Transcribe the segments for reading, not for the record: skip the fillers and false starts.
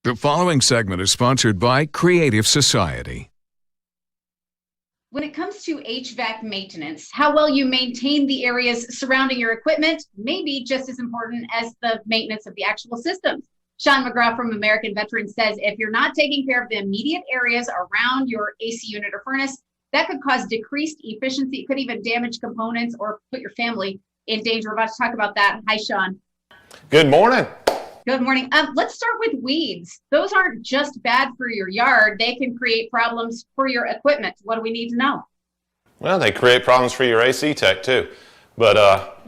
The following segment is sponsored by Creative Society. When it comes to HVAC maintenance, how well you maintain the areas surrounding your equipment may be just as important as the maintenance of the actual systems. Sean McGraw from American Veteran says if you're not taking care of the immediate areas around your AC unit or furnace, that could cause decreased efficiency. It could even damage components or put your family in danger. We're about to talk about that. Hi, Sean. Good morning. Good morning. Let's start with weeds. Those aren't just bad for your yard. They can create problems for your equipment. What do we need to know? Well, they create problems for your AC tech too. But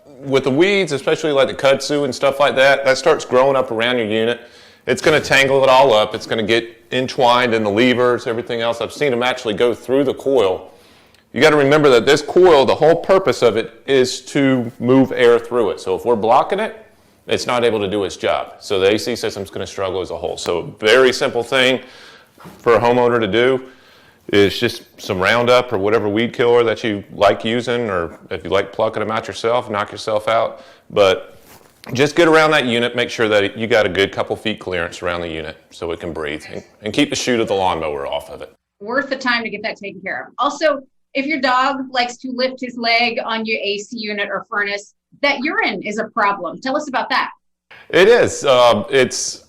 with the weeds, especially like the kudzu and stuff like that, that starts growing up around your unit. It's going to tangle it all up. It's going to get entwined in the levers, everything else. I've seen them actually go through the coil. You got to remember that this coil, the whole purpose of it is to move air through it. So if we're blocking it, it's not able to do its job. So the AC system's going to struggle as a whole. So a very simple thing for a homeowner to do is just some Roundup or whatever weed killer that you like using, or if you like plucking them out yourself, knock yourself out. But just get around that unit, make sure that you got a good couple feet clearance around the unit so it can breathe, and keep the chute of the lawnmower off of it. Worth the time to get that taken care of. Also, if your dog likes to lift his leg on your AC unit or furnace, that urine is a problem. Tell us about that. It is. It's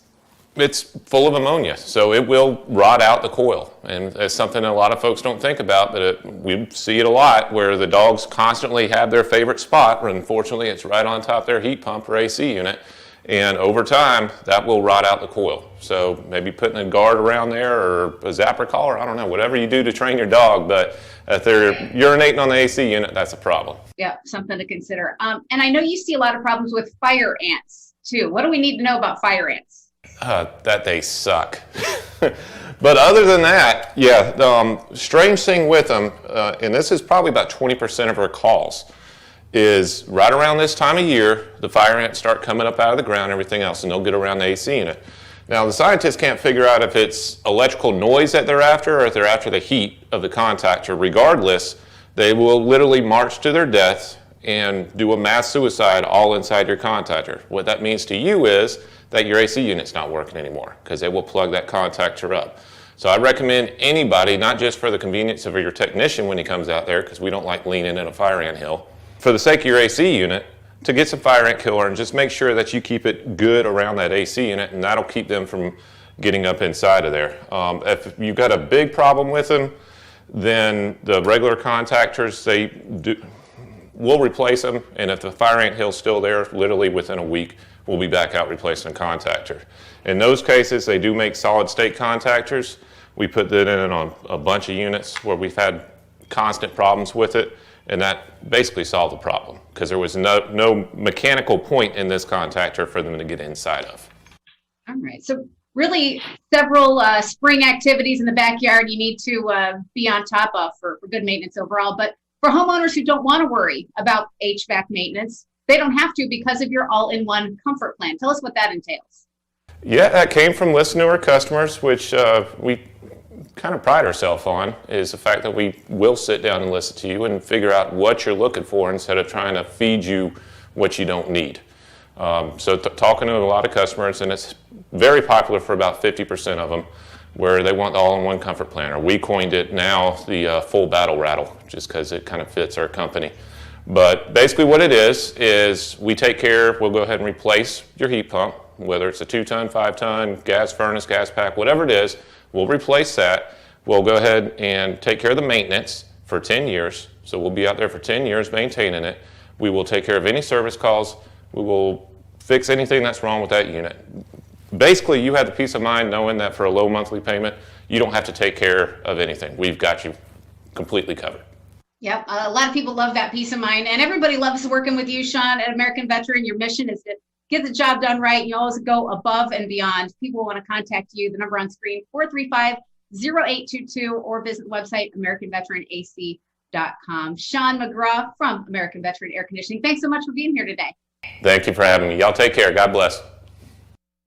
full of ammonia, so it will rot out the coil. And it's something that a lot of folks don't think about, but we see it a lot where the dogs constantly have their favorite spot, where unfortunately it's right on top of their heat pump or AC unit. And over time, that will rot out the coil. So maybe putting a guard around there or a zapper collar, I don't know, whatever you do to train your dog, but if they're urinating on the AC unit, that's a problem. Yeah, something to consider. And I know you see a lot of problems with fire ants too. What do we need to know about fire ants? That they suck. But other than that, yeah, the strange thing with them, and this is probably about 20% of our calls, is right around this time of year, the fire ants start coming up out of the ground and everything else, and they'll get around the AC unit. Now, the scientists can't figure out if it's electrical noise that they're after or if they're after the heat of the contactor. Regardless, they will literally march to their death and do a mass suicide all inside your contactor. What that means to you is that your AC unit's not working anymore because they will plug that contactor up. So I recommend anybody, not just for the convenience of your technician when he comes out there, because we don't like leaning in a fire ant hill, for the sake of your AC unit, to get some fire ant killer and just make sure that you keep it good around that AC unit, and that'll keep them from getting up inside of there. If you've got a big problem with them, then the regular contactors, we'll replace them, and if the fire ant hill's still there, literally within a week, we'll be back out replacing the contactor. In those cases, they do make solid state contactors. We put that in on a bunch of units where we've had constant problems with it, and that basically solved the problem because there was no mechanical point in this contactor for them to get inside of. All right. So really several spring activities in the backyard you need to be on top of for good maintenance overall. But for homeowners who don't want to worry about HVAC maintenance, they don't have to because of your all-in-one comfort plan. Tell us what that entails. Yeah, that came from listening to our customers, which we kind of pride ourselves on, is the fact that we will sit down and listen to you and figure out what you're looking for instead of trying to feed you what you don't need. So talking to a lot of customers, and it's very popular for about 50% of them, where they want the all-in-one comfort plan, or we coined it now the full battle rattle, just because it kind of fits our company. But basically what it is we take care, we'll go ahead and replace your heat pump, whether it's a 2-ton, 5-ton, gas furnace, gas pack, whatever it is, we'll replace that. We'll go ahead and take care of the maintenance for 10 years. So we'll be out there for 10 years maintaining it. We will take care of any service calls. We will fix anything that's wrong with that unit. Basically, you have the peace of mind knowing that for a low monthly payment, you don't have to take care of anything. We've got you completely covered. Yep, a lot of people love that peace of mind, and everybody loves working with you, Sean, at American Veteran. Your mission is to get the job done right. You always go above and beyond. People want to contact you. The number on screen, 435-0822, or visit the website, AmericanVeteranAC.com. Sean McGraw from American Veteran Air Conditioning. Thanks so much for being here today. Thank you for having me. Y'all take care. God bless.